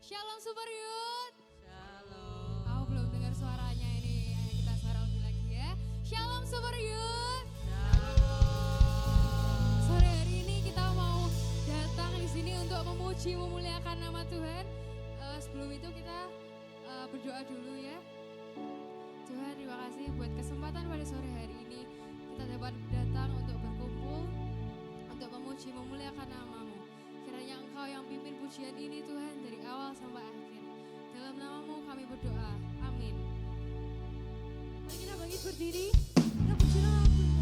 Shalom Super Youth. Shalom. Aku belum dengar suaranya ini. Ayo kita suara lebih lagi ya. Shalom Super Youth. Shalom. Sore hari ini kita mau datang di sini untuk memuji memuliakan nama Tuhan. Sebelum itu kita berdoa dulu ya. Tuhan, terima kasih buat kesempatan pada sore hari ini kita dapat datang untuk berkumpul untuk memuji memuliakan nama-Mu. Kiranya Engkau yang pimpin pujian ini Tuhan dari awal sampai akhir. Dalam nama-Mu kami berdoa. Amin. Mari kita bangkit berdiri. Kita puji nama Tuhan.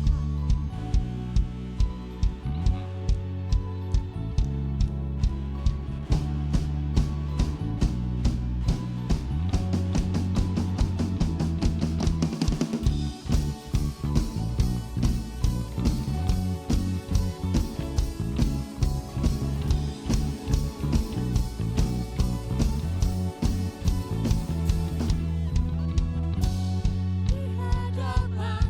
Di hadapan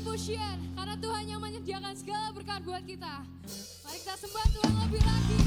pujian karena Tuhan yang menyediakan segala berkat buat kita. Mari kita sembah Tuhan lebih lagi.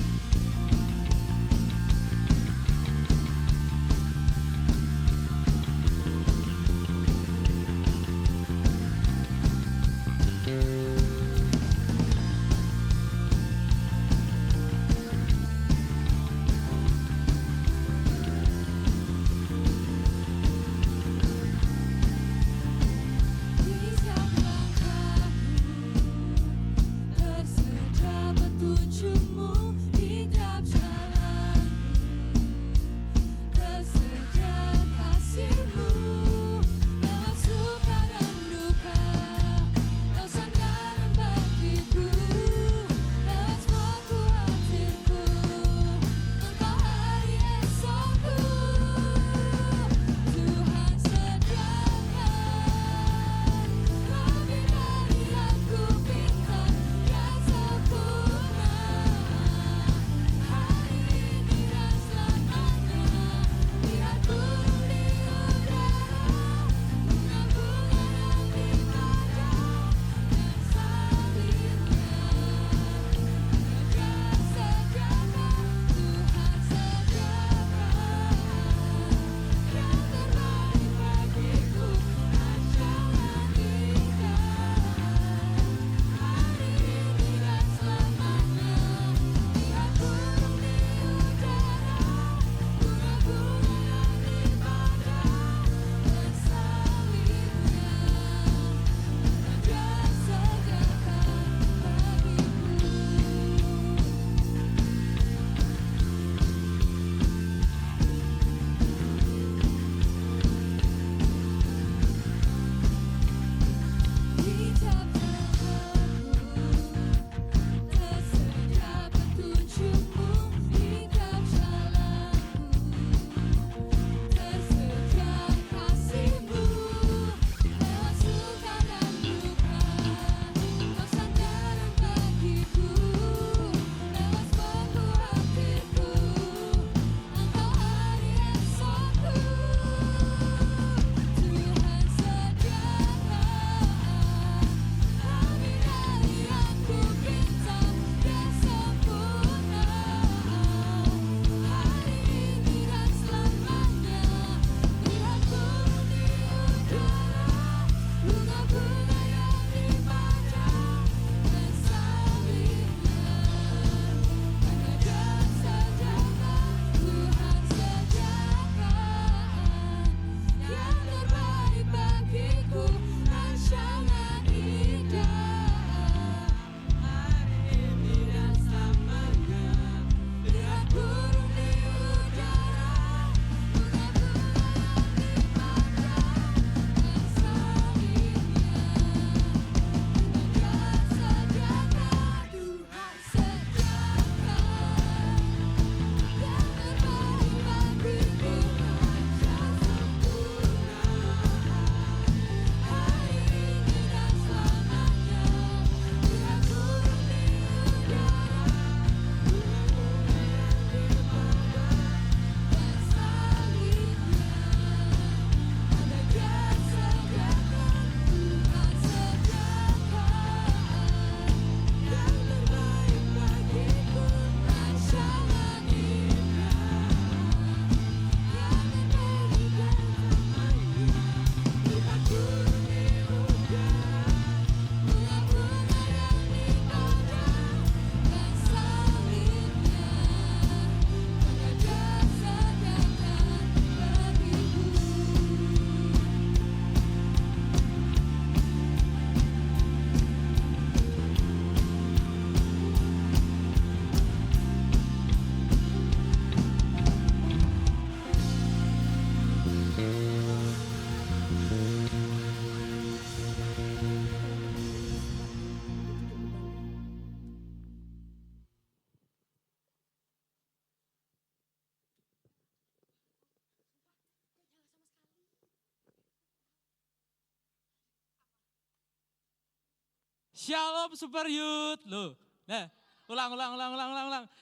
Shalom Super Youth. Loh. Nah, ulang.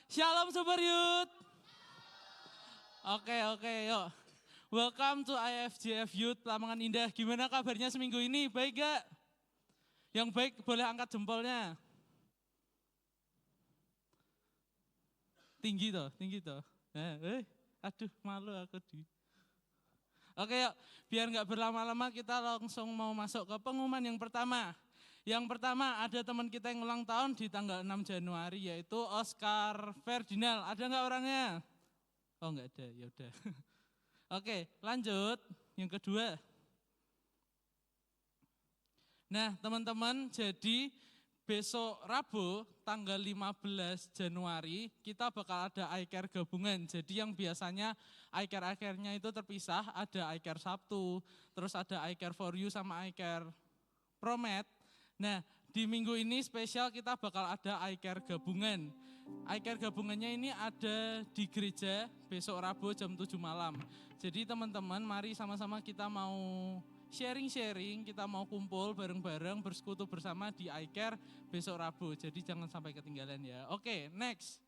Shalom Super Youth. Oke, yuk. Welcome to IFJF Youth Lamongan Indah. Gimana kabarnya seminggu ini? Baik gak? Yang baik boleh angkat jempolnya. Tinggi toh. Aduh malu aku Oke yuk, biar nggak berlama-lama kita langsung mau masuk ke pengumuman yang pertama. Yang pertama ada teman kita yang ulang tahun di tanggal 6 Januari yaitu Oscar Ferdinand. Ada nggak orangnya? Oh nggak ada, ya udah. Oke, lanjut. Yang kedua. Nah teman-teman, jadi besok Rabu tanggal 15 Januari kita bakal ada iCare gabungan. Jadi yang biasanya iCare-nya itu terpisah, ada iCare Sabtu, terus ada iCare for You sama iCare Promed. Nah di minggu ini spesial kita bakal ada iCare gabungan. iCare gabungannya ini ada di gereja besok Rabu jam 7 malam. Jadi teman-teman mari sama-sama kita mau sharing-sharing, kita mau kumpul bareng-bareng bersekutu bersama di iCare besok Rabu. Jadi jangan sampai ketinggalan ya. Oke, next.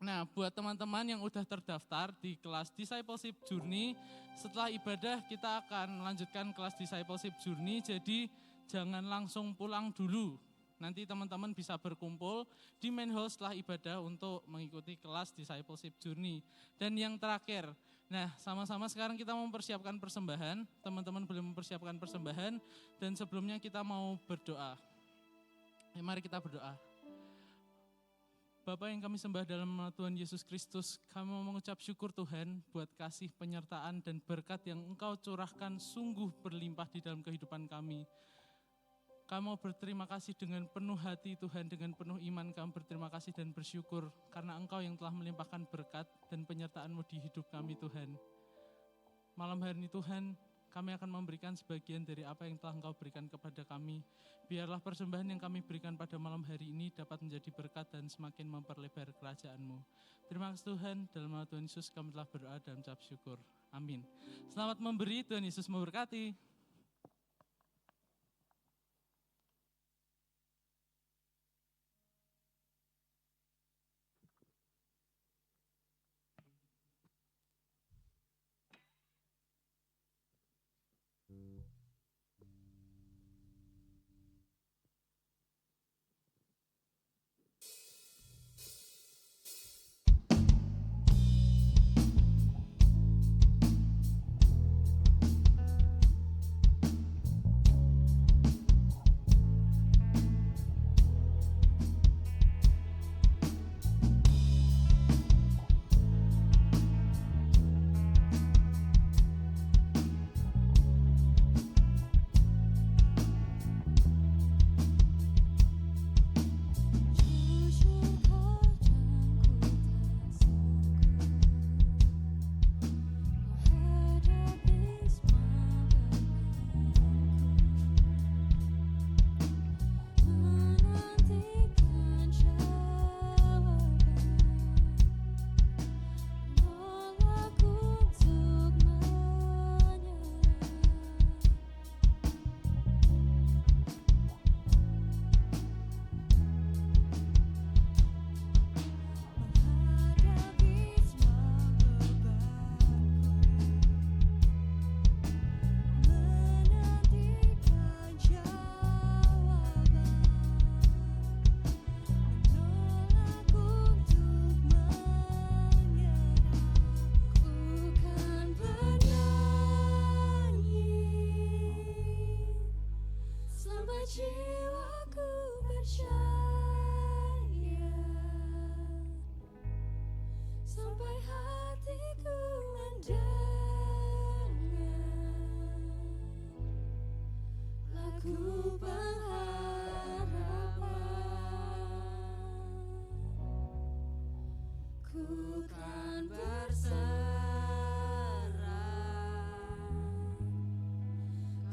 Nah, buat teman-teman yang udah terdaftar di kelas Discipleship Journey, setelah ibadah kita akan melanjutkan kelas Discipleship Journey. Jadi jangan langsung pulang dulu. Nanti teman-teman bisa berkumpul di main hall setelah ibadah untuk mengikuti kelas Discipleship Journey. Dan yang terakhir, nah sama-sama sekarang kita mau mempersiapkan persembahan. Teman-teman boleh mempersiapkan persembahan dan sebelumnya kita mau berdoa. Mari kita berdoa. Bapa yang kami sembah dalam nama Tuhan Yesus Kristus, kami mau mengucap syukur Tuhan buat kasih penyertaan dan berkat yang Engkau curahkan sungguh berlimpah di dalam kehidupan kami. Kami mau berterima kasih dengan penuh hati Tuhan, dengan penuh iman kami berterima kasih dan bersyukur karena Engkau yang telah melimpahkan berkat dan penyertaan-Mu di hidup kami Tuhan. Malam hari ini Tuhan, kami akan memberikan sebagian dari apa yang telah Engkau berikan kepada kami. Biarlah persembahan yang kami berikan pada malam hari ini dapat menjadi berkat dan semakin memperlebar kerajaan-Mu. Terima kasih Tuhan, dalam nama Tuhan Yesus kami telah berdoa dan mengucap syukur. Amin. Selamat memberi, Tuhan Yesus memberkati. Jiwaku percaya sampai hatiku mendengar lagu pengharapan. Ku kan berserah,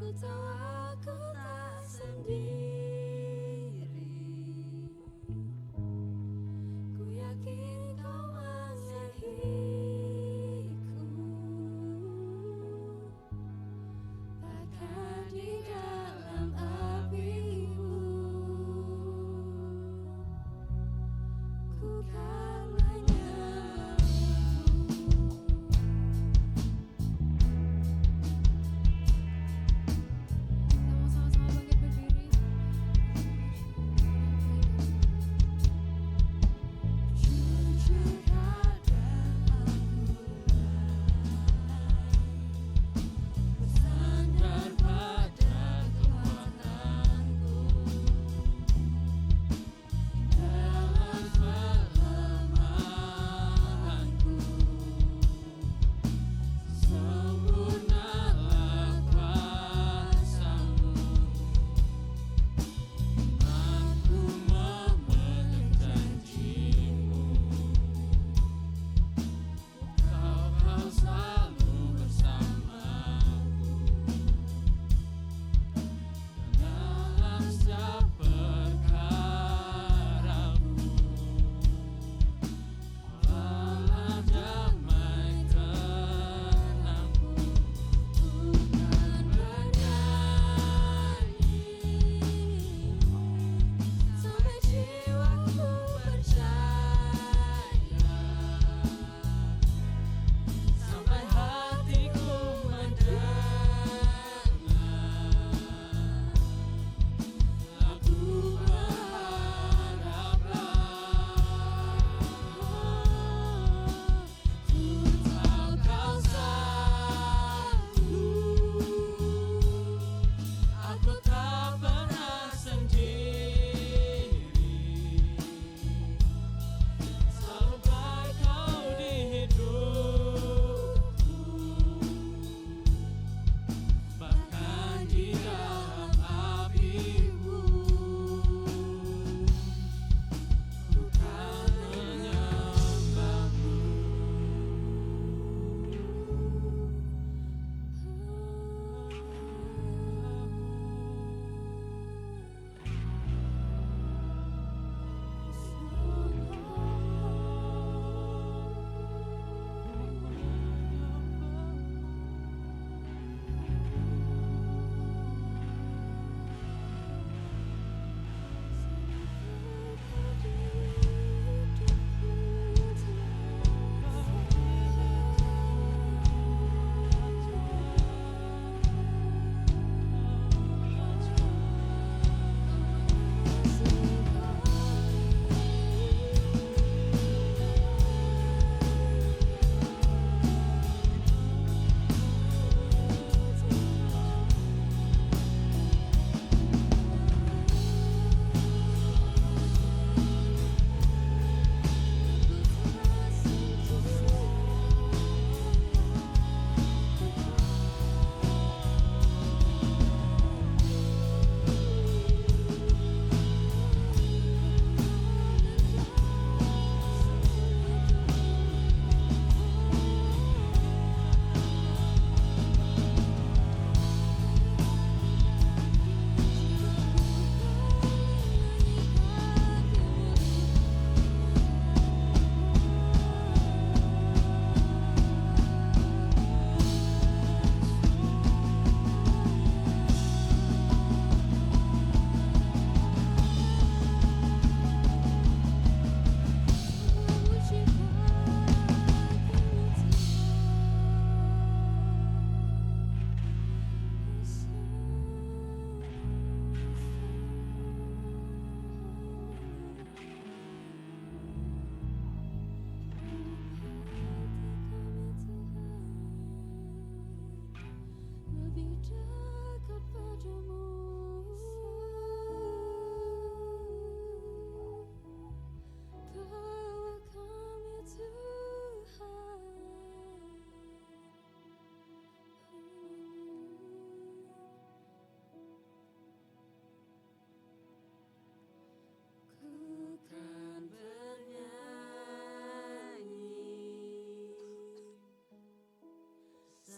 ku tahu aku tak sendiri. Ku yakin Kau mengasihiku, bahkan di dalam apimu. Ku kan menyembahmu.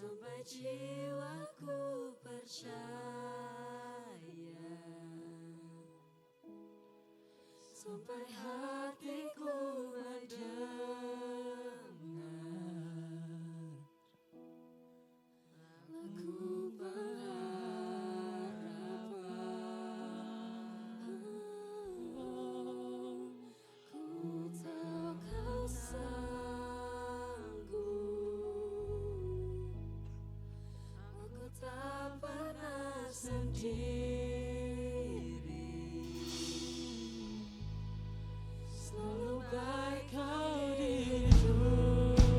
sampai jiwaku percaya, sampai hatiku mendengar lagu pengharapan. Ku tahu kau sanggup, aku tak pernah sendiri. Selalu baik kau di hidupku,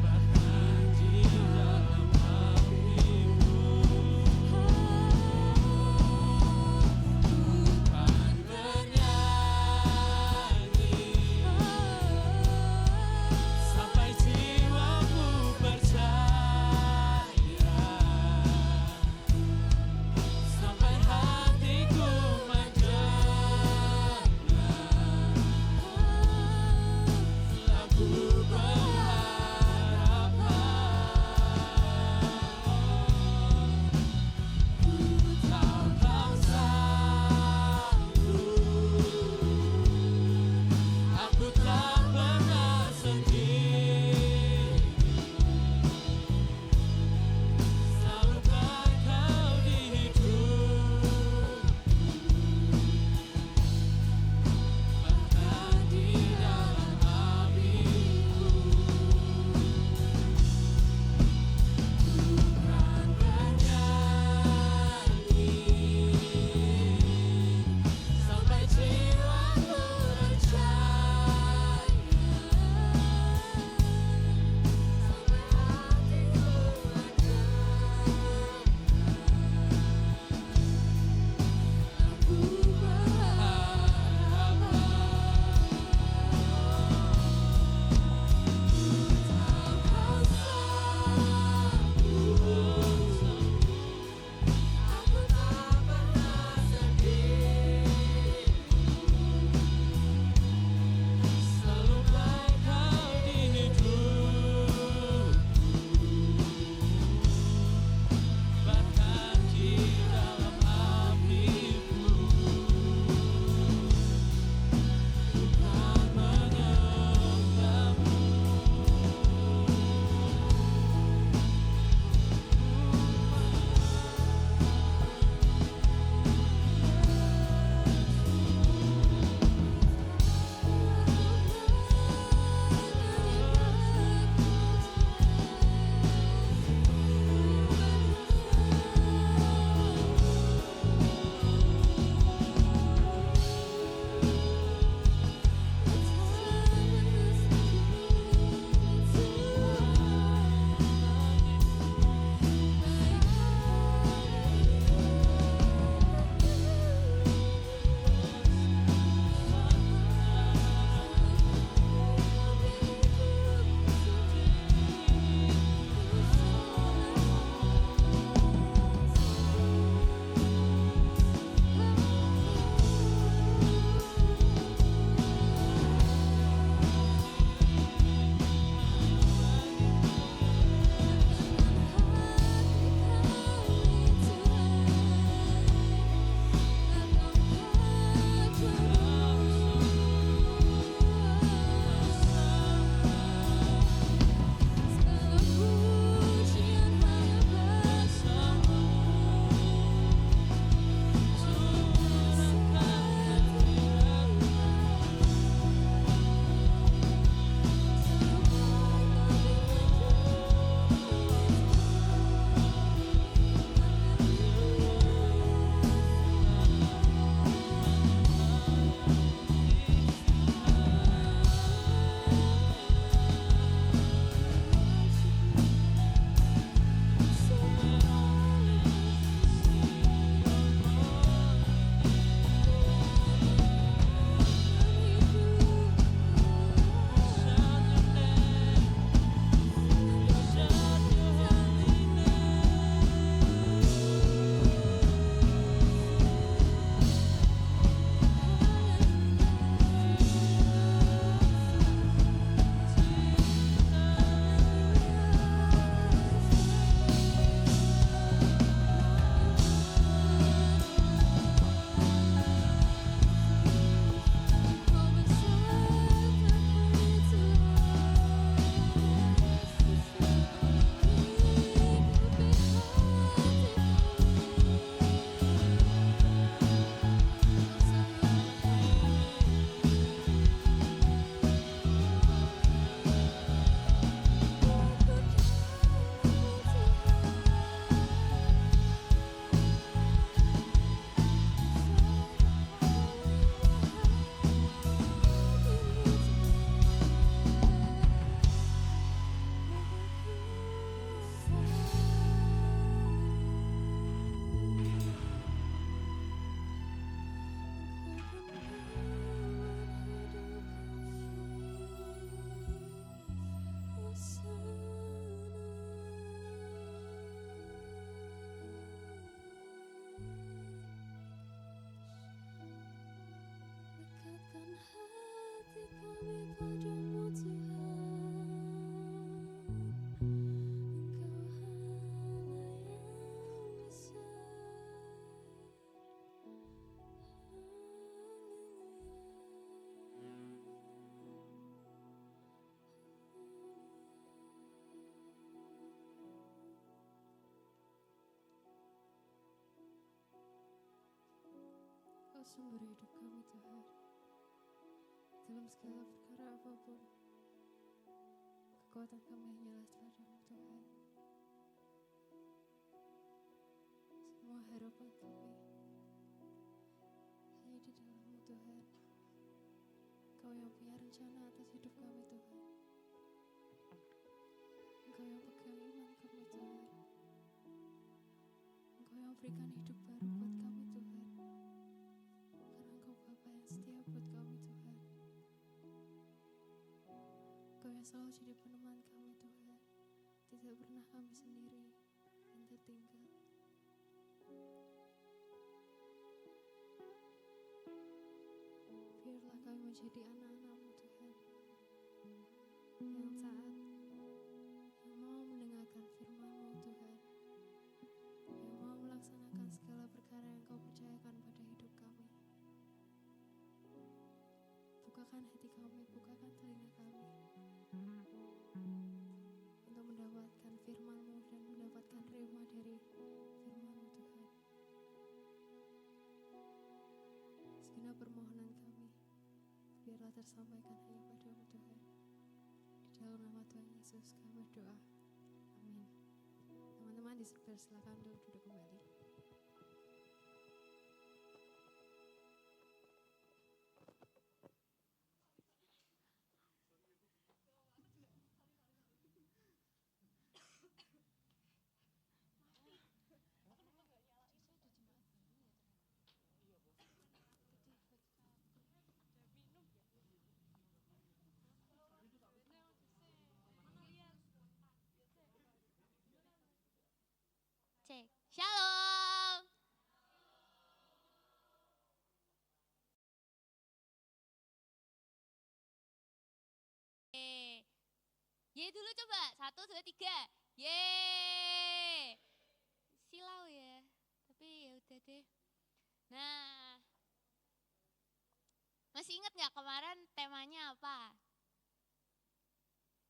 bahkan di dalam hatimu. Bukan bernyanyi sampai jiwaku percaya, Engkau sumber hidup kami Tuhan. Dalam segala perkara apapun, kekuatan kami hanyalah padamu Tuhan. Semua harapan kami hanya di dalam-Mu Tuhan. Engkau yang punya rencana atas hidup kami Tuhan. Engkau yang pegang iman kami Tuhan. Engkau yang berikan hidup baru buat kami Tuhan. Karena Engkau Bapa yang setia buat kami Tuhan. Engkau yang selalu jadi peneman kami Tuhan. Tidak pernah kami sendiri yang tertinggal. Biarlah kami menjadi anak-anak-Mu Tuhan, yang taat, yang mau mendengarkan firman-Mu Tuhan, yang mau melaksanakan segala perkara yang Kau percayakan pada hidup kami. Bukakan hati kami, bukakan telinga kami untuk mendapatkan firman-Mu dan mendapatkan rema dari firman-Mu Tuhan. Segenap permohonan kami biarlah tersampaikan hanya padamu Tuhan. Di dalam nama Tuhan Yesus kami berdoa. Amin. Teman-teman dipersilakan untuk duduk kembali. Cek. Shalom. Ye dulu coba. 1, 2, 3. Ye. Silau ya. Tapi ya udah deh. Nah. Masih ingat nggak kemarin temanya apa?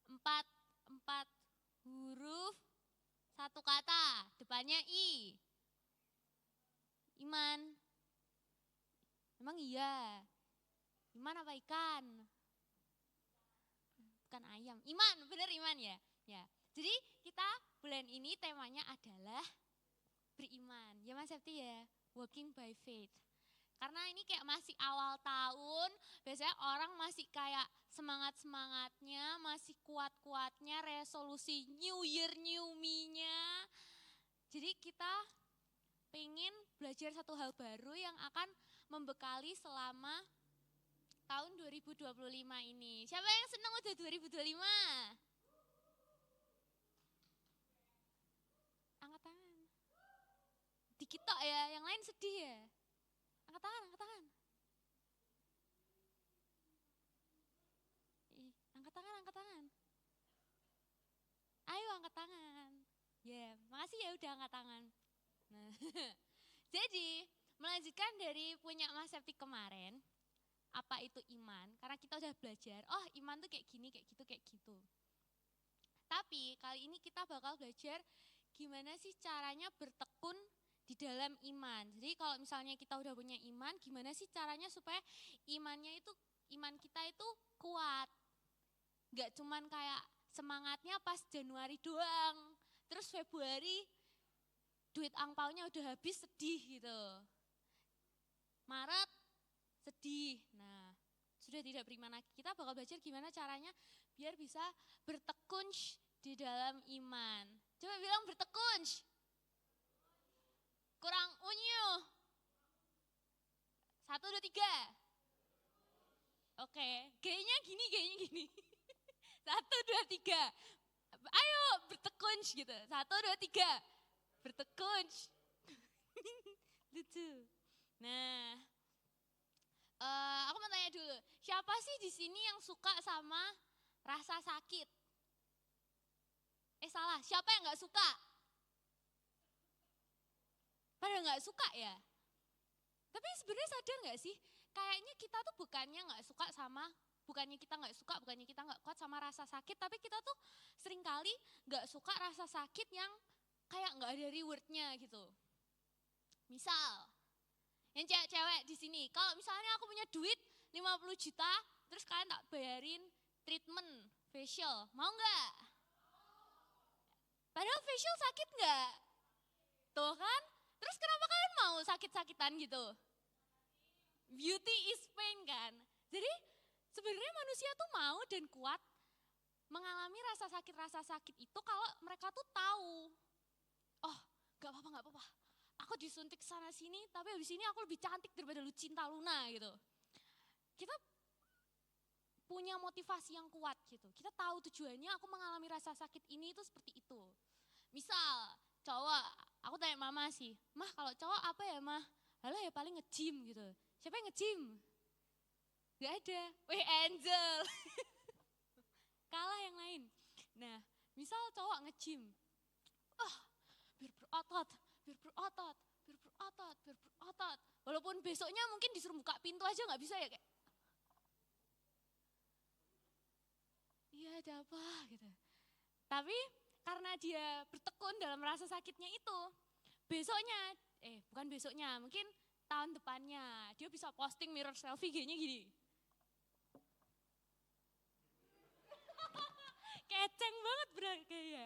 4 huruf, 1 kata, depannya I. Iman. Emang iya? Iman apa ikan? Bukan ayam. Iman, bener iman ya? Ya. Jadi kita bulan ini temanya adalah beriman. Ya Mas Septi ya, walking by faith. Karena ini kayak masih awal tahun, biasanya orang masih kayak semangat-semangatnya, masih kuat-kuatnya, resolusi New Year, New Me-nya. Jadi kita pengen belajar satu hal baru yang akan membekali selama tahun 2025 ini. Siapa yang senang udah 2025? Angkat tangan. Dikit tok ya, yang lain sedih ya. Angkat tangan, angkat tangan. Angkat tangan, angkat tangan. Ayo angkat tangan. Ya, makasih ya udah angkat tangan. Nah, jadi melanjutkan dari punya Mas Septi kemarin, apa itu iman? Karena kita udah belajar, oh iman tuh kayak gini, kayak gitu, kayak gitu. Tapi kali ini kita bakal belajar gimana sih caranya bertekun di dalam iman. Jadi kalau misalnya kita udah punya iman, gimana sih caranya supaya iman kita itu kuat. Gak cuman kayak semangatnya pas Januari doang, terus Februari duit angpaunya udah habis sedih gitu. Maret sedih. Nah, sudah tidak beriman lagi. Kita bakal belajar gimana caranya biar bisa bertekun di dalam iman. Coba bilang bertekun. Kurang unyu. 1, 2, 3. Oke, G-nya gini. 1, 2, 3. Ayo bertekun gitu. 1, 2, 3. Bertekun. Lucu. Nah, aku mau tanya dulu. Siapa sih di sini yang suka sama rasa sakit? Salah. Siapa yang nggak suka? Pada nggak suka ya? Tapi sebenarnya sadar nggak sih? Kayaknya kita tuh bukannya nggak suka sama, bukannya kita nggak kuat sama rasa sakit, tapi kita tuh seringkali nggak suka rasa sakit yang kayak nggak ada rewardnya gitu. Misal, Yang cewek-cewek di sini, kalau misalnya aku punya duit 50 juta, terus kalian tak bayarin treatment facial, mau nggak? Padahal facial sakit nggak? Tuh kan? Terus kenapa kalian mau sakit-sakitan gitu? Beauty is pain kan? Jadi sebenarnya manusia tuh mau dan kuat mengalami rasa sakit itu kalau mereka tuh tahu. Oh, gak apa-apa. Aku disuntik sana sini, tapi habis ini aku lebih cantik daripada Lucinta Luna gitu. Kita punya motivasi yang kuat gitu. Kita tahu tujuannya aku mengalami rasa sakit ini itu seperti itu. Misal cowok, aku tanya mama sih, mah kalau cowok apa ya mah? Halah ya paling nge-gym gitu. Siapa yang nge-gym? Gak ada. Wih Angel. Kalah yang lain. Nah, misal cowok nge-gym. Biar berotot. Walaupun besoknya mungkin disuruh buka pintu aja gak bisa ya kayak. Iya ada apa gitu. Tapi karena dia bertekun dalam rasa sakitnya itu, besoknya, bukan besoknya, mungkin tahun depannya dia bisa posting mirror selfie kayaknya gini. Keceng banget kayaknya.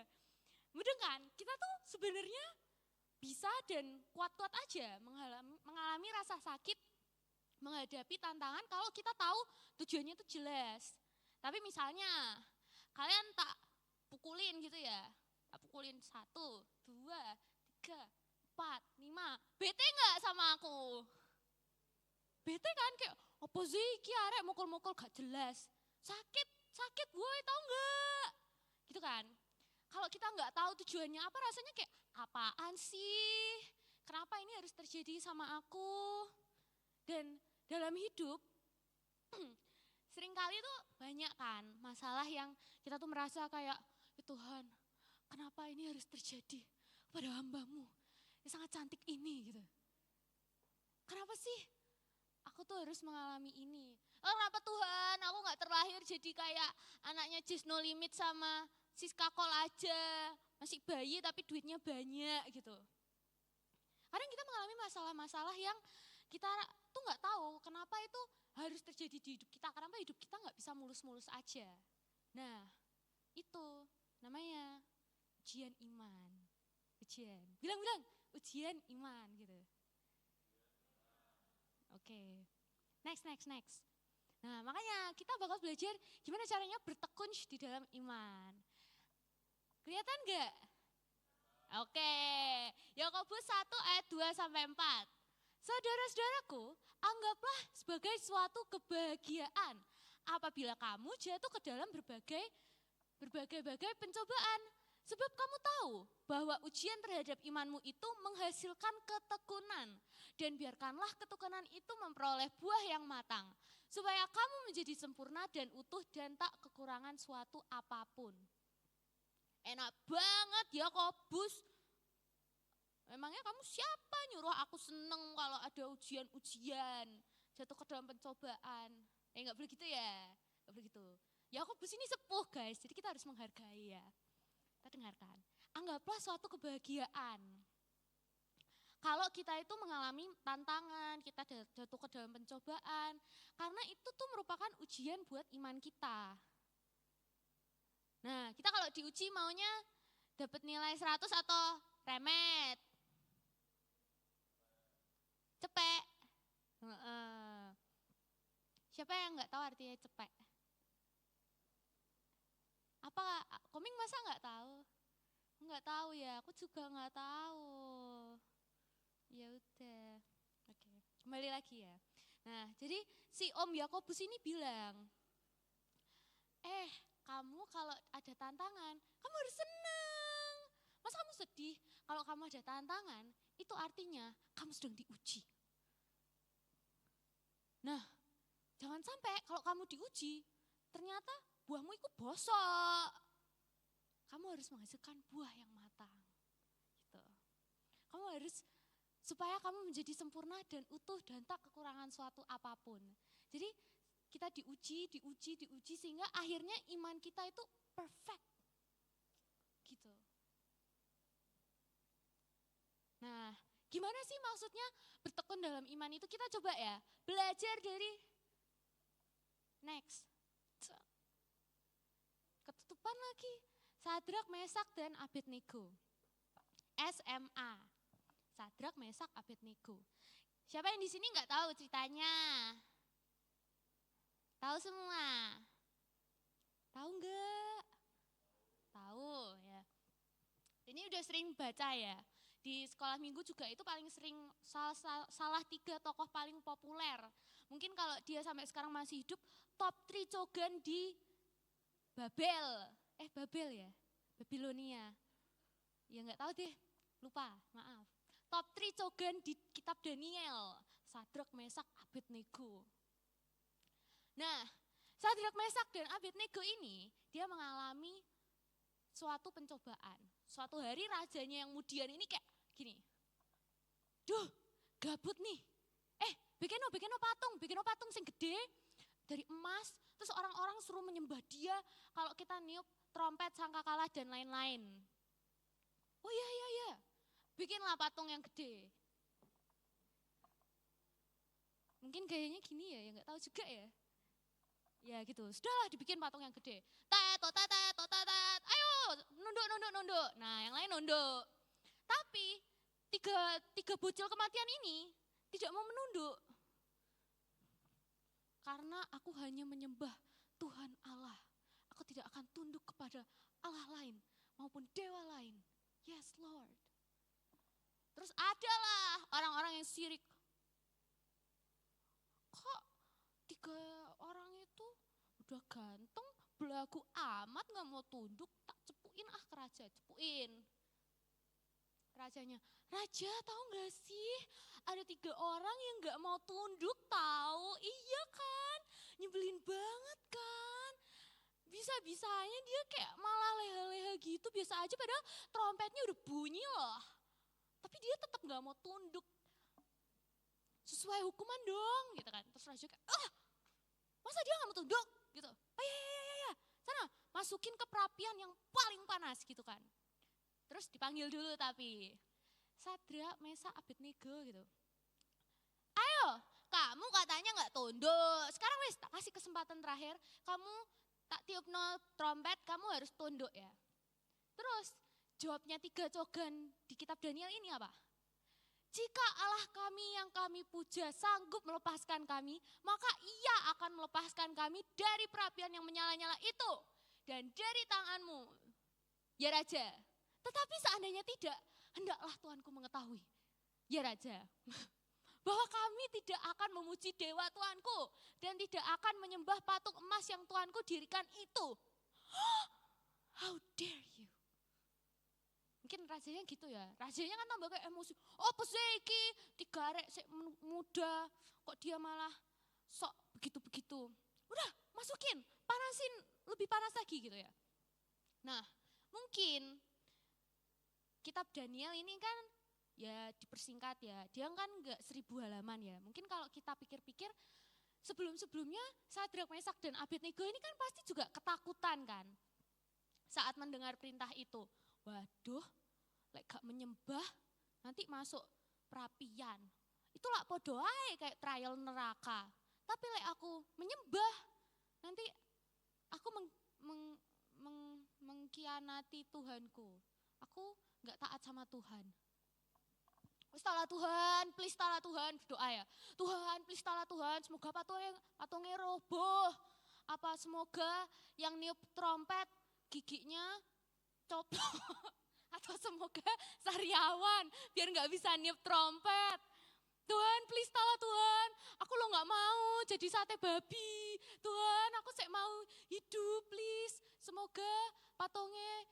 Mudah kan? Kita tuh sebenarnya bisa dan kuat-kuat aja mengalami rasa sakit, menghadapi tantangan kalau kita tahu tujuannya itu jelas. Tapi misalnya kalian tak pukulin gitu ya, tak pukulin 1, 2, 3, 4, 5, bete nggak sama aku? Bete kan kayak, apa sih ki arek mukul-mukul gak jelas, sakit boy tau nggak? Gitu kan? Kalau kita nggak tahu tujuannya apa rasanya kayak, apaan sih? Kenapa ini harus terjadi sama aku? Dan dalam hidup, seringkali tuh banyak kan masalah yang kita tuh merasa kayak, ya Tuhan kenapa ini harus terjadi pada hambamu yang sangat cantik ini gitu. Kenapa sih aku tuh harus mengalami ini? Oh, kenapa Tuhan aku gak terlahir jadi kayak anaknya Just No Limit sama Siska Kol aja. Masih bayi tapi duitnya banyak gitu. Kadang kita mengalami masalah-masalah yang kita tuh gak tahu kenapa itu harus terjadi di hidup kita. Kenapa hidup kita gak bisa mulus-mulus aja. Nah itu namanya ujian iman. Ujian, bilang ujian iman gitu. Oke. Next. Nah makanya kita bakal belajar gimana caranya bertekun di dalam iman. Kelihatan gak? Oke. Yakobus 1 ayat 2-4. Saudara-saudaraku, anggaplah sebagai suatu kebahagiaan apabila kamu jatuh ke dalam berbagai pencobaan. Sebab kamu tahu bahwa ujian terhadap imanmu itu menghasilkan ketekunan. Dan biarkanlah ketekunan itu memperoleh buah yang matang. Supaya kamu menjadi sempurna dan utuh dan tak kekurangan suatu apapun. Enak banget ya Yakobus. Memangnya kamu siapa nyuruh aku seneng kalau ada ujian-ujian. Jatuh ke dalam pencobaan. Gak boleh gitu ya. Gak boleh gitu. Yakobus ini sepuh guys, jadi kita harus menghargai ya. Kita dengarkan. Anggaplah suatu kebahagiaan. Kalau kita itu mengalami tantangan, kita jatuh ke dalam pencobaan. Karena itu tuh merupakan ujian buat iman kita. Nah kita kalau diuji maunya dapat nilai 100 atau remet. Cepek. Siapa yang gak tahu artinya cepek? Apa Koming masa nggak tahu? Nggak tahu ya, aku juga nggak tahu. Ya udah, oke. Kembali lagi ya. Nah, jadi si Om Yakobus ini bilang, kamu kalau ada tantangan, kamu harus senang. Masa kamu sedih? Kalau kamu ada tantangan, itu artinya kamu sedang diuji. Nah, jangan sampai kalau kamu diuji, ternyata buahmu itu bosok. Kamu harus menghasilkan buah yang matang. Gitu. Kamu harus, supaya kamu menjadi sempurna dan utuh dan tak kekurangan suatu apapun. Jadi kita diuji sehingga akhirnya iman kita itu perfect. Gitu. Nah, Gimana sih maksudnya bertekun dalam iman itu? Kita coba ya belajar dari next. Ketutupan lagi. Sadrak, Mesak, dan Abednego. SMA. Sadrak, Mesak, Abednego. Siapa yang di sini nggak tahu ceritanya? Tahu semua? Tahu nggak? Tahu ya. Ini udah sering baca ya. Di sekolah minggu juga itu paling sering salah 3 tokoh paling populer. Mungkin kalau dia sampai sekarang masih hidup, top 3 cogan di Babel. Babel ya? Babilonia. Ya nggak tahu deh, lupa, maaf. Top 3 cogan di kitab Daniel. Sadrak, Mesak, Abednego. Nah, Sadrak, Mesak, dan Abednego ini dia mengalami suatu pencobaan. Suatu hari rajanya yang mudian ini kayak gini. Duh, gabut nih. Bikin patung sing gede dari emas. Terus orang-orang suruh menyembah dia kalau kita niup trompet, sangkakala, dan lain-lain. Oh iya. Bikinlah patung yang gede. Mungkin gayanya gini ya nggak tahu juga ya. Ya gitu, sudahlah dibikin patung yang gede. Ayo nunduk. Nah yang lain nunduk. Tapi tiga bocil kematian ini tidak mau menunduk. Karena aku hanya menyembah Tuhan Allah. Aku tidak akan tunduk kepada Allah lain maupun dewa lain. Yes Lord. Terus adalah orang-orang yang syirik. Kok 3 orang itu udah ganteng, belagu amat gak mau tunduk, tak cepuin ke raja, cepuin. Rajanya, raja tahu gak sih ada 3 orang yang gak mau tunduk tahu? Iya kan, nyebelin banget kan. Bisa-bisanya dia kayak malah leha-leha gitu, biasa aja padahal trompetnya udah bunyi loh. Tapi dia tetap gak mau tunduk. Sesuai hukuman dong gitu kan. Terus raja kayak, masa dia gak mau tunduk gitu. Oh iya, sana masukin ke perapian yang paling panas gitu kan. Terus dipanggil dulu tapi, Sadrak, Mesak, Abednego gitu. Ayo, kamu katanya gak tunduk. Sekarang wes tak kasih kesempatan terakhir, kamu tak tiup no trompet, kamu harus tunduk ya. Terus jawabnya 3 cogan di kitab Daniel ini apa? Jika Allah kami yang kami puja sanggup melepaskan kami, maka ia akan melepaskan kami dari perapian yang menyala-nyala itu. Dan dari tanganmu, ya Raja. Tetapi seandainya tidak, hendaklah Tuanku mengetahui, ya Raja, bahwa kami tidak akan memuji dewa Tuanku dan tidak akan menyembah patung emas yang Tuanku dirikan itu. How dare you? Mungkin rajanya gitu ya, rajanya kan tambah kayak emosi. Oh peseki, 3 arek sik muda, kok dia malah sok begitu-begitu. Udah masukin, panasin, lebih panas lagi gitu ya. Nah mungkin kitab Daniel ini kan ya dipersingkat ya, dia kan enggak 1000 halaman ya. Mungkin kalau kita pikir-pikir sebelum-sebelumnya Sadrak, Mesak, dan Abednego ini kan pasti juga ketakutan kan. Saat mendengar perintah itu. Waduh, lek gak menyembah nanti masuk perapian. Itu lah podo ae kayak trial neraka. Tapi lek aku menyembah nanti aku mengkhianati Tuhanku. Aku gak taat sama Tuhan. Talah Tuhan, please talah Tuhan, berdoa ya. Tuhan, please talah Tuhan, semoga patungnya roboh. Apa semoga yang niup trompet giginya copot. Atau semoga sariawan biar gak bisa niup trompet. Tuhan please talah Tuhan, aku lo gak mau jadi sate babi. Tuhan aku sek mau hidup please, semoga patungnya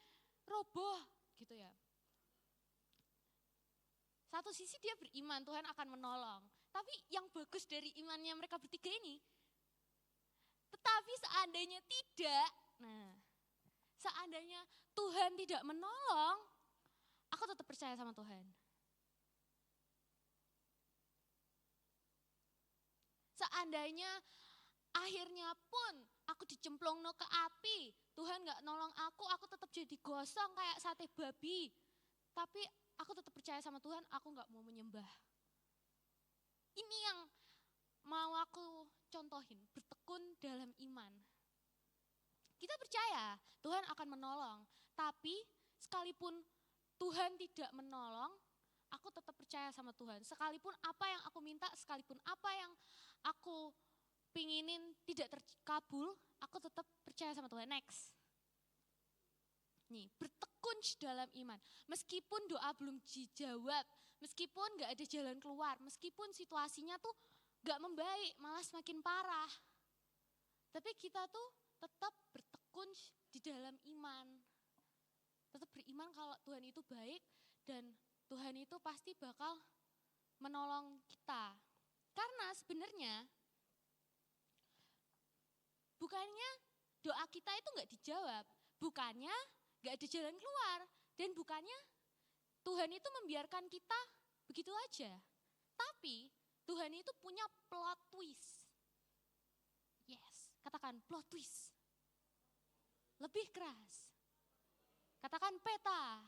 roboh gitu ya. Satu sisi dia beriman Tuhan akan menolong. Tapi yang bagus dari imannya mereka bertiga ini, tetapi seandainya tidak, seandainya Tuhan tidak menolong, aku tetap percaya sama Tuhan. Seandainya akhirnya pun aku dicemplung ke api, Tuhan gak nolong aku tetap jadi gosong kayak sate babi. Tapi aku tetap percaya sama Tuhan, aku gak mau menyembah. Ini yang mau aku contohin, bertekun dalam iman. Kita percaya Tuhan akan menolong, tapi sekalipun Tuhan tidak menolong, aku tetap percaya sama Tuhan. Sekalipun apa yang aku minta, sekalipun apa yang aku pinginin tidak terkabul, aku tetap percaya sama Tuhan. Next. Nih, bertekun dalam iman. Meskipun doa belum dijawab, meskipun gak ada jalan keluar, meskipun situasinya tuh gak membaik, malah semakin parah. Tapi kita tuh tetap bertekun di dalam iman. Tetap beriman kalau Tuhan itu baik dan Tuhan itu pasti bakal menolong kita. Karena sebenarnya bukannya doa kita itu gak dijawab, bukannya gak ada jalan keluar, dan bukannya Tuhan itu membiarkan kita begitu aja. Tapi Tuhan itu punya plot twist. Yes, katakan plot twist. Lebih keras. Katakan peta.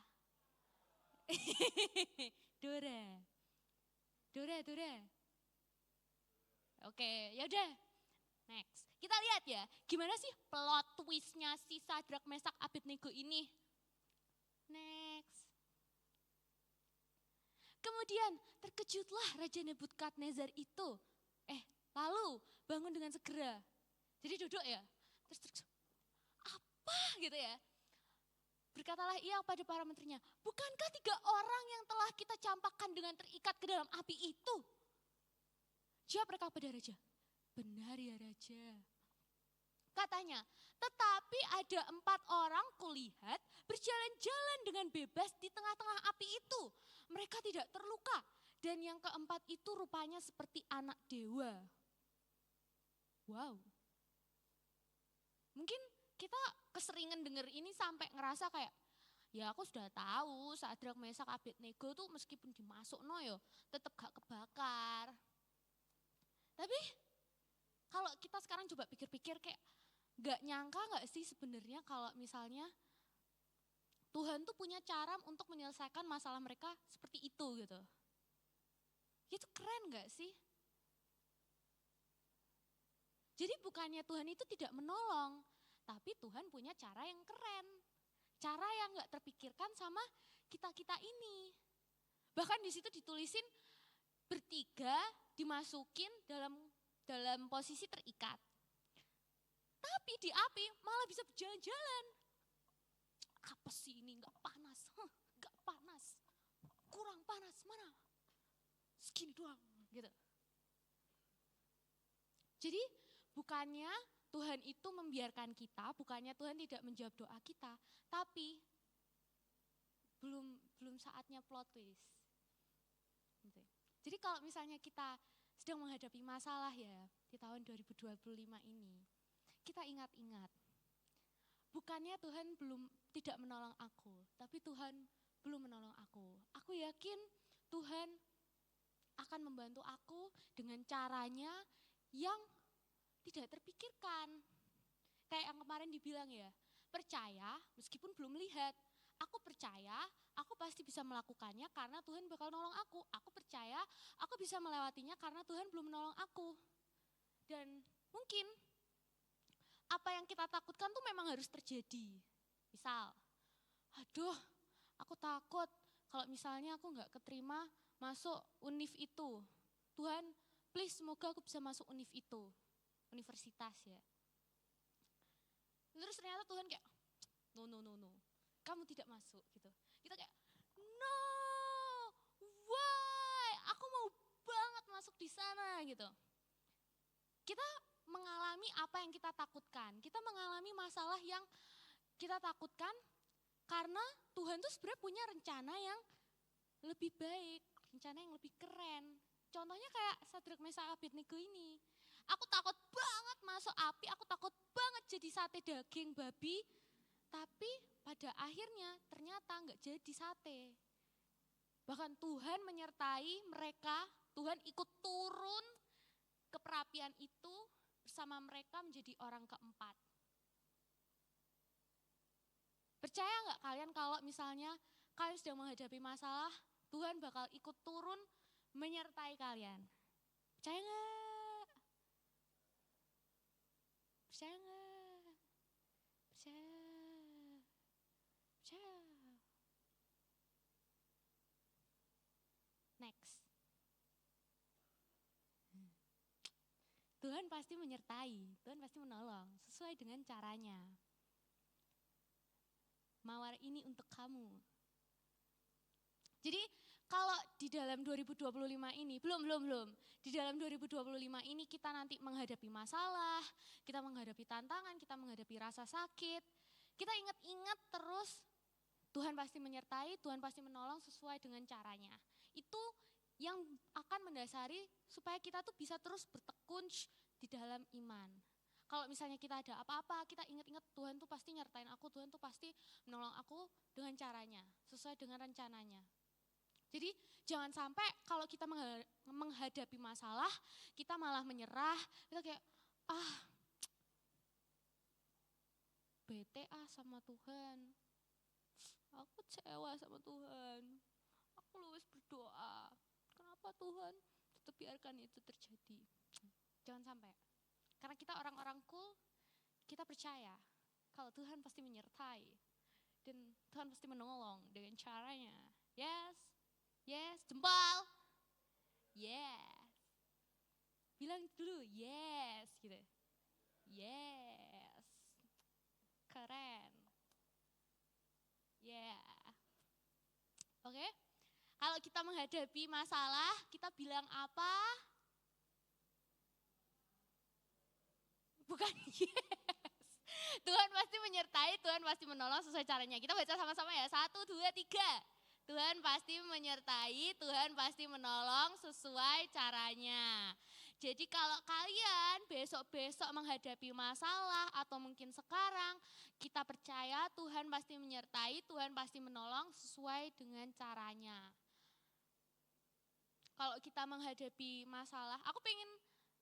Dora. Dora. Oke, yaudah. Next. Kita lihat ya, gimana sih plot twistnya si Sadrak, Mesak, Abednego ini. Next. Kemudian terkejutlah Raja Nebukadnezar itu. Lalu bangun dengan segera. Jadi duduk ya, terus apa gitu ya. Berkatalah ia pada para menterinya, bukankah 3 orang yang telah kita campakkan dengan terikat ke dalam api itu? Jawab mereka pada raja, benar ya raja. Katanya, tetapi ada 4 orang kulihat berjalan-jalan dengan bebas di tengah-tengah api itu. Mereka tidak terluka. Dan yang keempat itu rupanya seperti anak dewa. Wow. Mungkin kita keseringan denger ini sampai ngerasa kayak, ya aku sudah tahu Sadrak, Mesak, Abednego tuh meskipun dimasukno yo tetap gak kebakar. Tapi kalau kita sekarang coba pikir-pikir kayak gak nyangka gak sih sebenarnya kalau misalnya Tuhan tuh punya cara untuk menyelesaikan masalah mereka seperti itu gitu. Itu keren gak sih? Jadi bukannya Tuhan itu tidak menolong, tapi Tuhan punya cara yang keren. Cara yang gak terpikirkan sama kita-kita ini. Bahkan di situ ditulisin bertiga dimasukin dalam posisi terikat. Tapi di api malah bisa berjalan-jalan. Apa sih ini gak panas? Gak panas. Kurang panas, mana? Segini doang gitu. Jadi bukannya Tuhan itu membiarkan kita, bukannya Tuhan tidak menjawab doa kita, tapi belum saatnya plot twist. Gitu. Jadi kalau misalnya kita sedang menghadapi masalah ya di tahun 2025 ini, kita ingat-ingat, bukannya Tuhan tidak menolong aku, tapi Tuhan belum menolong aku. Aku yakin Tuhan akan membantu aku dengan caranya yang tidak terpikirkan. Kayak yang kemarin dibilang ya, percaya meskipun belum lihat. Aku percaya, aku pasti bisa melakukannya karena Tuhan bakal nolong aku. Aku percaya, aku bisa melewatinya karena Tuhan belum menolong aku. Dan mungkin apa yang kita takutkan tuh memang harus terjadi. Misal, aduh aku takut kalau misalnya aku gak keterima masuk univ itu. Tuhan, please semoga aku bisa masuk univ itu. Universitas ya. Terus ternyata Tuhan kayak, no. Kamu tidak masuk gitu. Kita kayak, no, why? Aku mau banget masuk di sana gitu. Kita mengalami apa yang kita takutkan. Kita mengalami masalah yang kita takutkan karena Tuhan tuh sebenarnya punya rencana yang lebih baik, rencana yang lebih keren. Contohnya kayak Sadrak, Mesak, Abednego ini. Aku takut banget masuk api, aku takut banget jadi sate daging babi. Tapi pada akhirnya ternyata nggak jadi sate. Bahkan Tuhan menyertai mereka, Tuhan ikut turun ke perapian itu bersama mereka menjadi orang keempat. Percaya nggak kalian kalau misalnya kalian sedang menghadapi masalah, Tuhan bakal ikut turun menyertai kalian. Percaya nggak? Percaya nggak? Percaya. Percaya. Next. Tuhan pasti menyertai, Tuhan pasti menolong sesuai dengan caranya. Mawar ini untuk kamu. Jadi kalau di dalam 2025 ini, belum. Di dalam 2025 ini kita nanti menghadapi masalah, kita menghadapi tantangan, kita menghadapi rasa sakit. Kita ingat-ingat terus Tuhan pasti menyertai, Tuhan pasti menolong sesuai dengan caranya. Itu yang akan mendasari supaya kita tuh bisa terus bertekun di dalam iman. Kalau misalnya kita ada apa-apa, kita ingat-ingat Tuhan tuh pasti nyertain aku, Tuhan tuh pasti menolong aku dengan caranya, sesuai dengan rencananya. Jadi jangan sampai kalau kita menghadapi masalah, kita malah menyerah, kita kayak, bete sama Tuhan, aku kecewa sama Tuhan, aku luwes berdoa, kenapa Tuhan tetap biarkan itu terjadi. Jangan sampai, karena kita orang-orang cool, kita percaya kalau Tuhan pasti menyertai, dan Tuhan pasti menolong dengan caranya. Yes, jempol, yes, bilang dulu yes gitu, yes, keren, yeah. Oke, kalau kita menghadapi masalah, kita bilang apa? Bukan yes. Tuhan pasti menyertai, Tuhan pasti menolong sesuai caranya. Kita baca sama-sama ya, 1, 2, 3. Tuhan pasti menyertai, Tuhan pasti menolong sesuai caranya. Jadi kalau kalian besok-besok menghadapi masalah atau mungkin sekarang, kita percaya Tuhan pasti menyertai, Tuhan pasti menolong sesuai dengan caranya. Kalau kita menghadapi masalah, aku pengen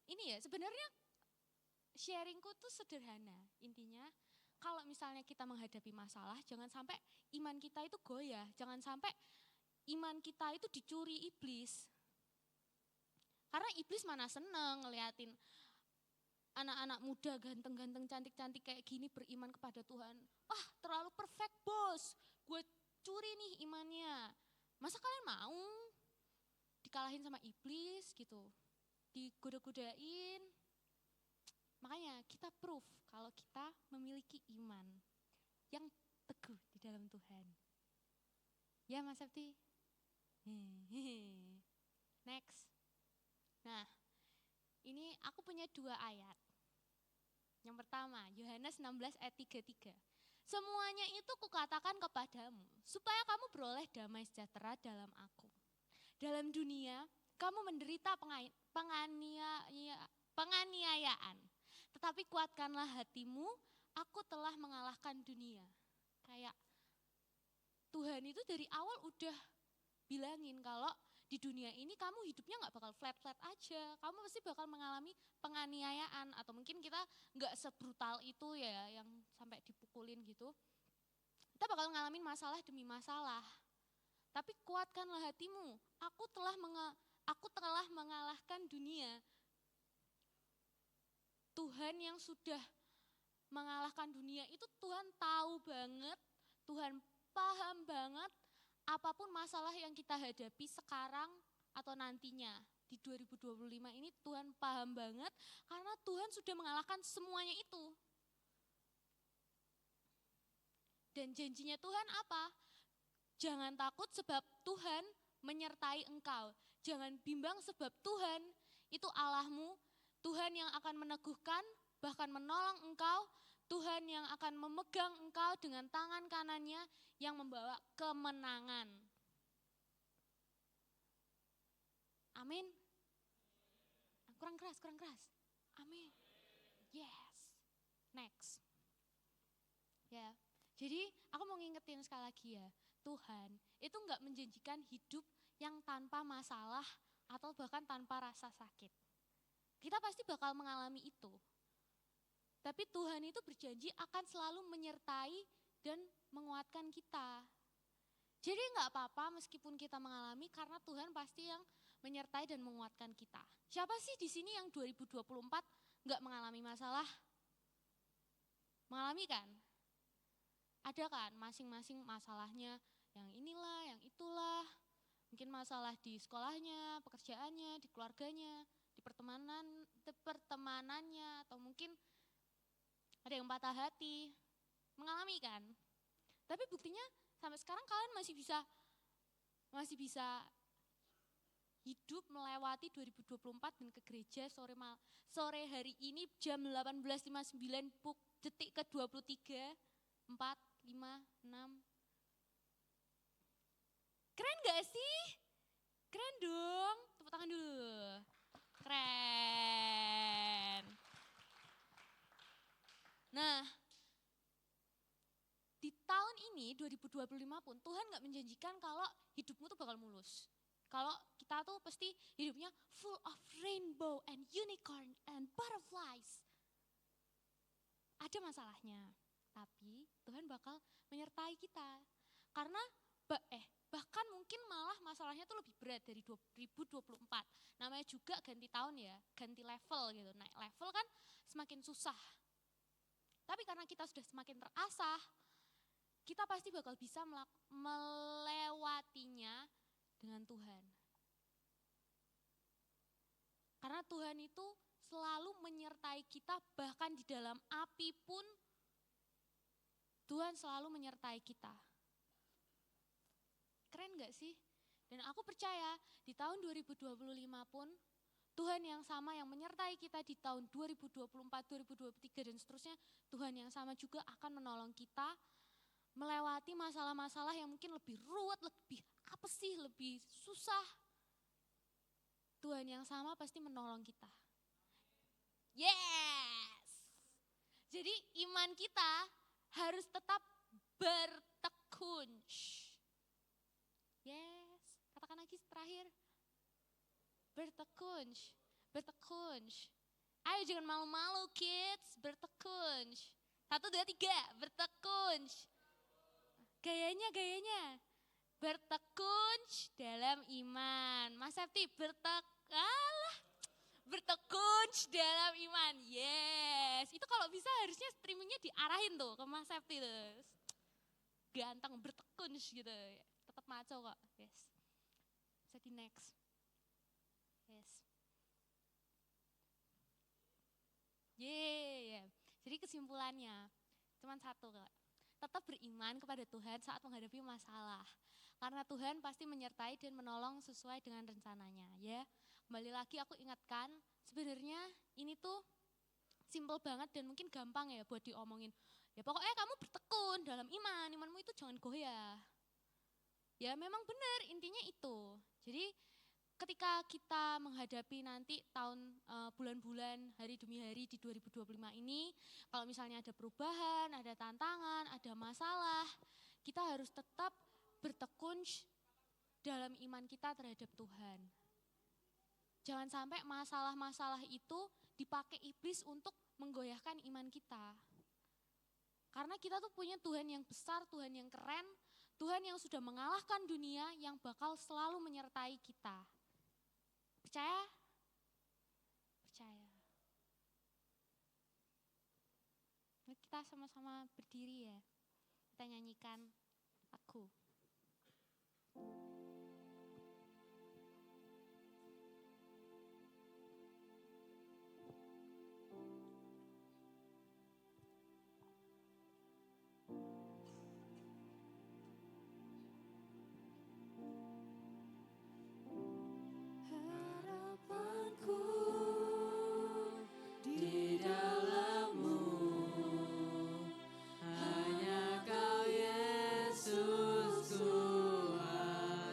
ini ya, sebenarnya sharingku tuh sederhana. Intinya kalau misalnya kita menghadapi masalah, jangan sampai iman kita itu goyah, jangan sampai iman kita itu dicuri iblis. Karena iblis mana seneng ngeliatin anak-anak muda ganteng-ganteng, cantik-cantik kayak gini beriman kepada Tuhan. Wah, terlalu perfect bos, gue curi nih imannya. Masa kalian mau dikalahin sama iblis gitu, digoda-godain? Makanya kita proof kalau kita memiliki iman yang teguh di dalam Tuhan. Ya Mas Septi? Next. Nah, ini aku punya 2 ayat. Yang pertama, Yohanes 16 ayat 33. Semuanya itu kukatakan kepadamu, supaya kamu beroleh damai sejahtera dalam aku. Dalam dunia, kamu menderita penganiayaan. Tetapi kuatkanlah hatimu, aku telah mengalahkan dunia. Kayak Tuhan itu dari awal udah bilangin kalau di dunia ini kamu hidupnya gak bakal flat-flat aja. Kamu pasti bakal mengalami penganiayaan atau mungkin kita gak sebrutal itu ya yang sampai dipukulin gitu. Kita bakal ngalamin masalah demi masalah. Tapi kuatkanlah hatimu, aku telah mengalahkan dunia. Tuhan yang sudah mengalahkan dunia itu Tuhan tahu banget, Tuhan paham banget apapun masalah yang kita hadapi sekarang atau nantinya. Di 2025 ini Tuhan paham banget karena Tuhan sudah mengalahkan semuanya itu. Dan janjinya Tuhan apa? Jangan takut sebab Tuhan menyertai engkau. Jangan bimbang sebab Tuhan itu Allahmu. Tuhan yang akan meneguhkan, bahkan menolong engkau. Tuhan yang akan memegang engkau dengan tangan kanannya yang membawa kemenangan. Amin. Kurang keras. Amin. Yes. Next. Ya, jadi aku mau ngingetin sekali lagi ya. Tuhan itu enggak menjanjikan hidup yang tanpa masalah atau bahkan tanpa rasa sakit. Kita pasti bakal mengalami itu. Tapi Tuhan itu berjanji akan selalu menyertai dan menguatkan kita. Jadi nggak apa-apa meskipun kita mengalami karena Tuhan pasti yang menyertai dan menguatkan kita. Siapa sih di sini yang 2024 nggak mengalami masalah? Mengalami kan? Ada kan masing-masing masalahnya yang inilah, yang itulah. Mungkin masalah di sekolahnya, pekerjaannya, di keluarganya, di pertemanannya, atau mungkin ada yang patah hati. Mengalami kan? Tapi buktinya sampai sekarang kalian masih bisa hidup melewati 2024 dan ke gereja sore hari ini jam 18.59 detik ke 23, 4, 5, 6. Keren gak sih? Keren dong, tepuk tangan dulu. Keren. Nah, di tahun ini 2025 pun Tuhan gak menjanjikan kalau hidupmu tuh bakal mulus. Kalau kita tuh pasti hidupnya full of rainbow and unicorn and butterflies. Ada masalahnya, tapi Tuhan bakal menyertai kita. Karena bahkan mungkin malah masalahnya tuh lebih berat dari 2024. Namanya juga ganti tahun ya, ganti level gitu. Naik level kan semakin susah. Tapi karena kita sudah semakin terasah, kita pasti bakal bisa melewatinya dengan Tuhan. Karena Tuhan itu selalu menyertai kita, bahkan di dalam api pun Tuhan selalu menyertai kita. Keren gak sih? Dan aku percaya di tahun 2025 pun Tuhan yang sama yang menyertai kita di tahun 2024, 2023 dan seterusnya, Tuhan yang sama juga akan menolong kita melewati masalah-masalah yang mungkin lebih ruwet, lebih susah. Tuhan yang sama pasti menolong kita. Yes! Jadi iman kita harus tetap bertekun. Yes, katakan lagi terakhir. Bertekun. Ayo jangan malu-malu kids, bertekun. 1, 2, 3, bertekun. Gayanya. Bertekun dalam iman. Mas Septi bertekun dalam iman. Yes, itu kalau bisa harusnya streamingnya diarahin tuh ke Mas Septi tuh. Ganteng, bertekun gitu. Tetap maco kok. Yes. Jadi next. Yes. Yeah. Jadi kesimpulannya cuman satu kok. Tetap beriman kepada Tuhan saat menghadapi masalah. Karena Tuhan pasti menyertai dan menolong sesuai dengan rencananya, ya. Kembali lagi aku ingatkan, sebenarnya ini tuh simple banget dan mungkin gampang ya buat diomongin. Ya pokoknya kamu bertekun dalam iman, imanmu itu jangan goyah. Ya memang benar, intinya itu. Jadi ketika kita menghadapi nanti tahun bulan-bulan hari demi hari di 2025 ini, kalau misalnya ada perubahan, ada tantangan, ada masalah, kita harus tetap bertekun dalam iman kita terhadap Tuhan. Jangan sampai masalah-masalah itu dipakai iblis untuk menggoyahkan iman kita. Karena kita tuh punya Tuhan yang besar, Tuhan yang keren, Tuhan yang sudah mengalahkan dunia yang bakal selalu menyertai kita. Percaya? Percaya. Mari kita sama-sama berdiri ya. Kita nyanyikan Aku. Harapanku di dalam-Mu, hanya Kau Yesus Tuhan.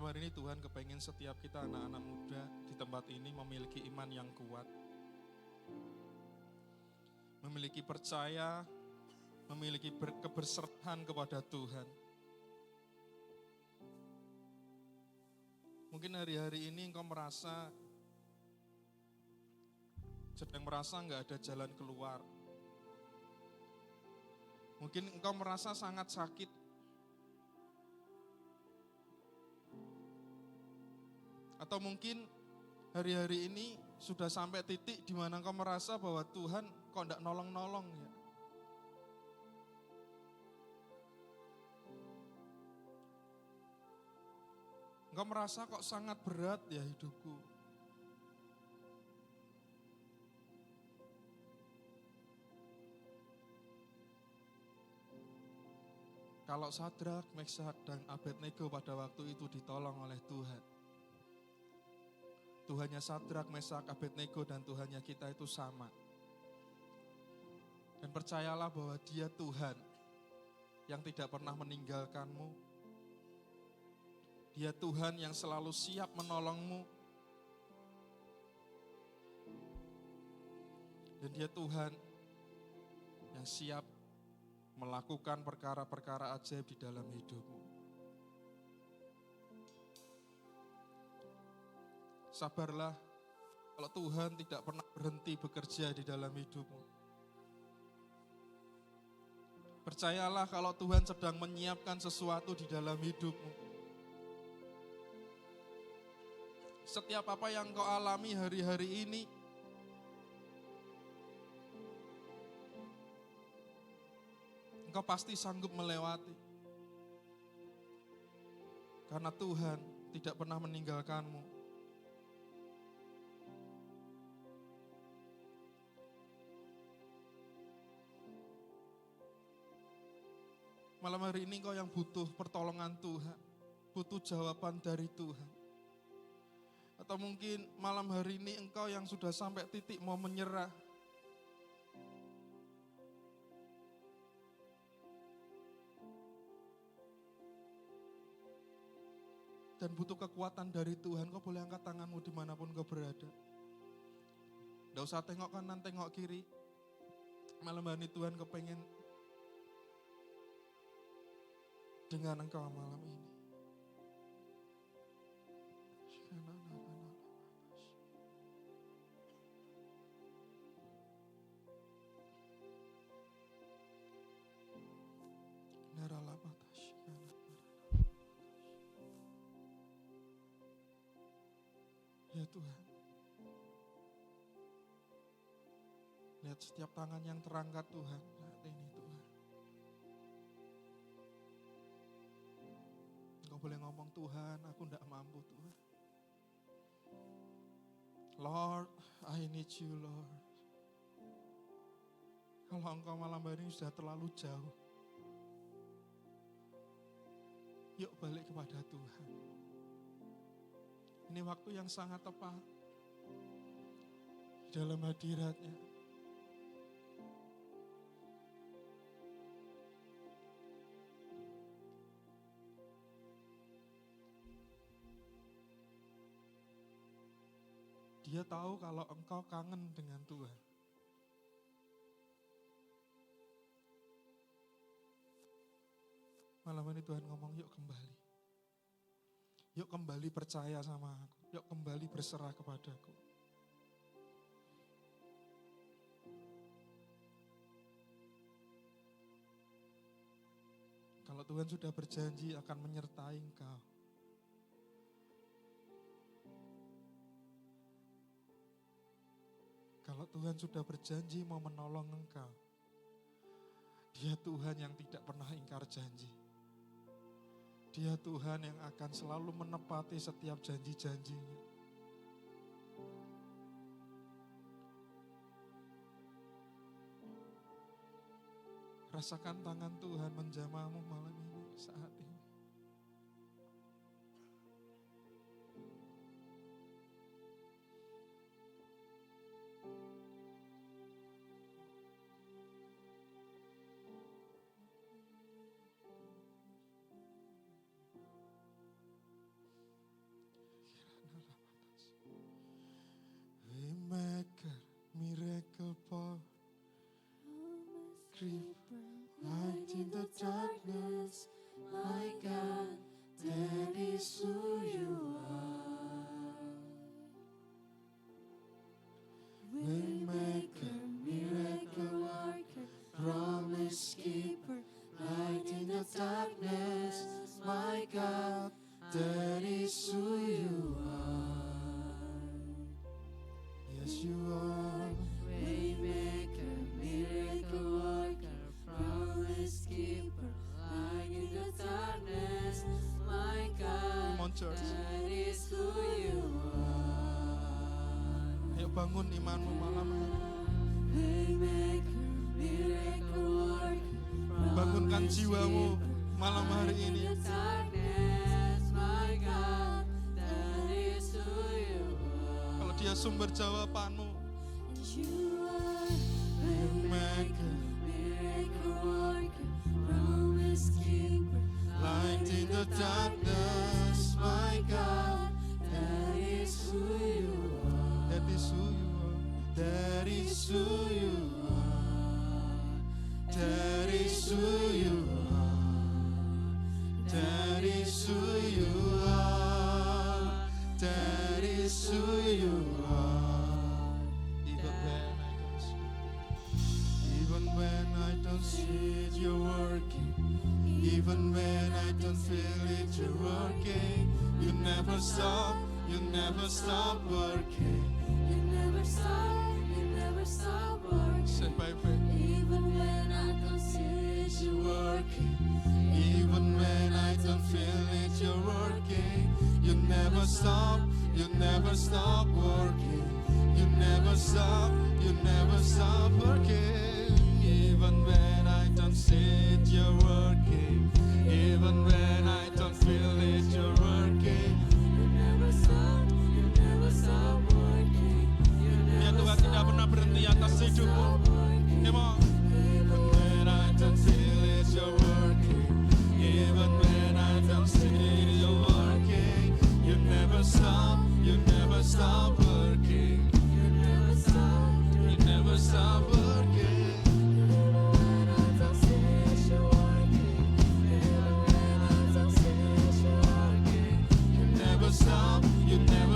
Malam hari ini Tuhan kepengen setiap kita anak-anak muda di tempat ini memiliki iman yang kuat. Memiliki percaya, memiliki keberserahan kepada Tuhan. Mungkin hari-hari ini engkau sedang merasa nggak ada jalan keluar. Mungkin engkau merasa sangat sakit. Atau mungkin hari-hari ini sudah sampai titik di mana engkau merasa bahwa Tuhan kok enggak nolong-nolong ya. Engkau merasa kok sangat berat ya hidupku. Kalau Sadrak, Meshak, dan Abednego pada waktu itu ditolong oleh Tuhan. Tuhannya Sadrak, Meshak, Abednego, dan Tuhannya kita itu sama. Dan percayalah bahwa Dia Tuhan yang tidak pernah meninggalkanmu. Dia Tuhan yang selalu siap menolongmu. Dan Dia Tuhan yang siap melakukan perkara-perkara ajaib di dalam hidupmu. Sabarlah kalau Tuhan tidak pernah berhenti bekerja di dalam hidupmu. Percayalah kalau Tuhan sedang menyiapkan sesuatu di dalam hidupmu. Setiap apa yang kau alami hari-hari ini, engkau pasti sanggup melewati. Karena Tuhan tidak pernah meninggalkanmu. Malam hari ini kau yang butuh pertolongan Tuhan, butuh jawaban dari Tuhan. Atau mungkin malam hari ini engkau yang sudah sampai titik mau menyerah. Dan butuh kekuatan dari Tuhan, kau boleh angkat tanganmu dimanapun kau berada. Tidak usah tengok kanan, tengok kiri. Malam hari ini Tuhan kepengen dengan engkau malam ini. Ya Tuhan, lihat setiap tangan yang terangkat Tuhan saat ini Tuhan. Engkau boleh ngomong, Tuhan, aku tidak mampu Tuhan. Lord, I need you Lord. Kalau engkau malam hari ini sudah terlalu jauh, yuk balik kepada Tuhan. Ini waktu yang sangat tepat dalam hadirat-Nya. Dia tahu kalau engkau kangen dengan Tuhan. Malam ini Tuhan ngomong, yuk kembali. Yuk kembali percaya sama aku. Yuk kembali berserah kepadaku. Kalau Tuhan sudah berjanji akan menyertai engkau. Kalau Tuhan sudah berjanji mau menolong engkau. Dia Tuhan yang tidak pernah ingkar janji. Dia Tuhan yang akan selalu menepati setiap janji-janjinya. Rasakan tangan Tuhan menjamahmu malam ini, saat ini. creeper, light in the darkness, my God, that is who you are. Waymaker, miracle worker, promise keeper, light in the darkness, my God, that is who you are. Yes, you are. Waymaker, miracle worker, promise keeper, light in the darkness, my God, Come on, church. that is who you are. Ayo bangun imanmu malam ini. Waymaker, miracle worker, Bangunkan promise jiwamu keeper, malam hari ini. in the darkness, my God, that is who you are. Kalau dia sumber jawabanmu. You are Waymaker, miracle worker, promise keeper, light in the darkness, my God, that is who you are. that is who you are. That is who you are. That is who you are. That is who you are. That is who you are. Even when I don't see it, you're working. Even when I don't feel it, you're working. You never stop working. You never stop working. Say by faith. Even when I don't see it, You're working. Even when I don't feel it, you're working. You never stop working. You never stop working. Even when I don't see it, you're working. Even when I don't feel it, you're working. you never stop working. You Ya never Tuhan tidak pernah berhenti atas hidupmu. Come on. Even when I don't feel it, you're working. Even when I don't see it, you're working. You never stop working. You never stop working. when I don't see it, you're working. Even when I don't see it, you're working. You never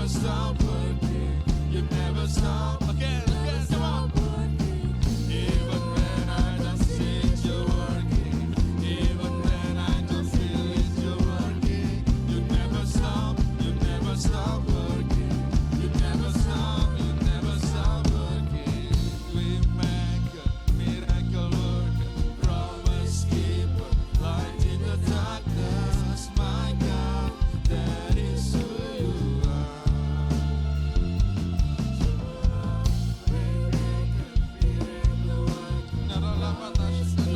stop working. You never stop. Again, come on. Even when I don't see it, you're working. Even when I don't feel it, you're working. You never stop working. You never stop working. We make a miracle worker, promise keeper, light in the darkness, my God, that is who you are. That is who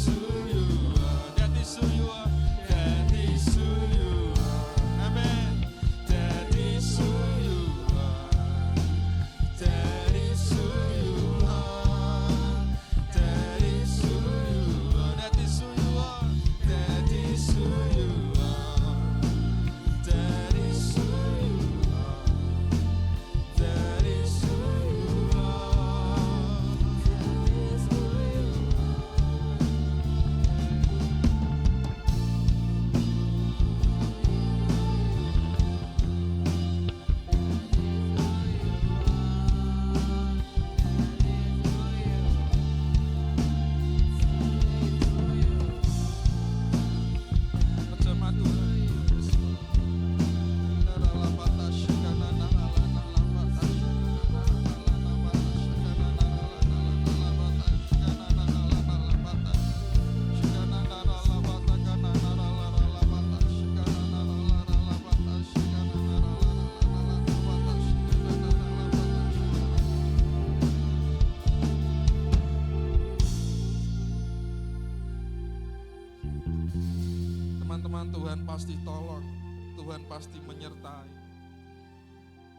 you are. That is who you are. That is who you are. Amen. That is who you are. That is who you are. That is who you are. That is who you are. That is who you are. That is who you are. That is who you are. Teman-teman, Tuhan pasti tolong, Tuhan pasti menyertai,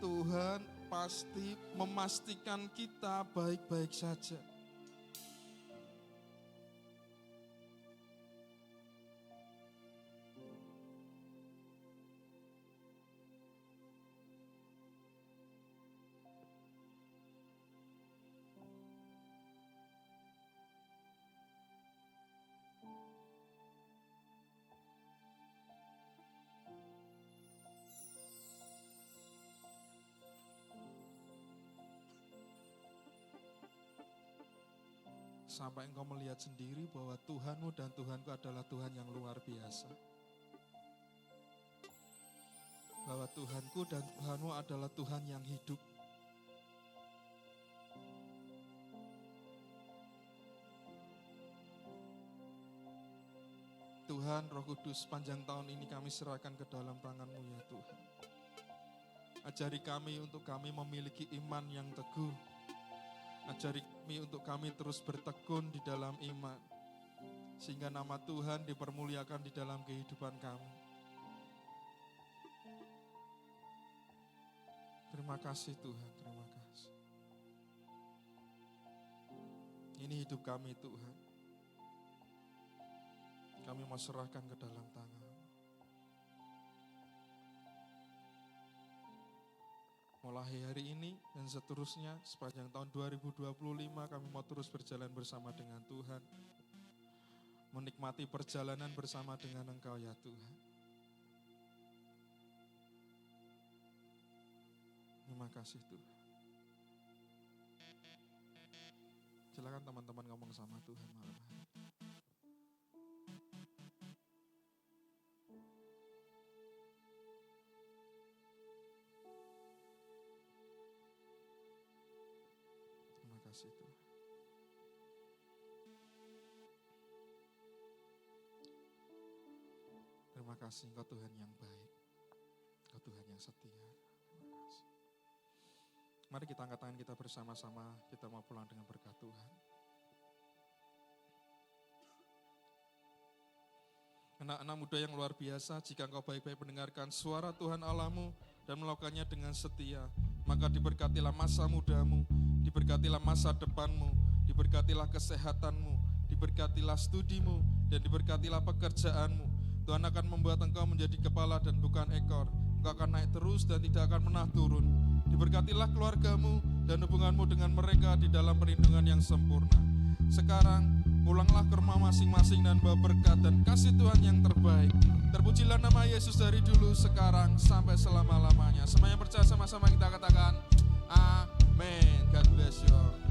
Tuhan pasti memastikan kita baik-baik saja. sampai engkau melihat sendiri bahwa Tuhanmu dan Tuhanku adalah Tuhan yang luar biasa. Bahwa Tuhanku dan Tuhanmu adalah Tuhan yang hidup. Tuhan, Roh Kudus, sepanjang tahun ini kami serahkan ke dalam tangan-Mu ya Tuhan. Ajari kami untuk kami memiliki iman yang teguh. Ajari kami untuk kami terus bertekun di dalam iman. Sehingga nama Tuhan dipermuliakan di dalam kehidupan kami. Terima kasih Tuhan, terima kasih. Ini hidup kami Tuhan. Kami mau serahkan ke dalam tangan. Mulai hari ini dan seterusnya sepanjang tahun 2025 kami mau terus berjalan bersama dengan Tuhan. Menikmati perjalanan bersama dengan Engkau ya Tuhan. Terima kasih Tuhan. Silakan teman-teman ngomong sama Tuhan malam hari. Terima kasih Tuhan. Terima kasih Engkau Tuhan yang baik. Engkau Tuhan yang setia. Terima kasih. Mari kita angkat tangan kita bersama-sama. Kita mau pulang dengan berkat Tuhan. Anak-anak muda yang luar biasa, jika engkau baik-baik mendengarkan suara Tuhan Allahmu dan melakukannya dengan setia, maka diberkatilah masa mudamu, diberkatilah masa depanmu, diberkatilah kesehatanmu, diberkatilah studimu, dan diberkatilah pekerjaanmu. Tuhan akan membuat engkau menjadi kepala dan bukan ekor. Engkau akan naik terus dan tidak akan pernah turun. Diberkatilah keluargamu dan hubunganmu dengan mereka di dalam perlindungan yang sempurna. Sekarang, pulanglah ke rumah masing-masing dan bawa berkat dan kasih Tuhan yang terbaik. Terpujilah nama Yesus dari dulu, sekarang, sampai selama-lamanya. Semua yang percaya sama-sama kita katakan, Amin. God bless you all.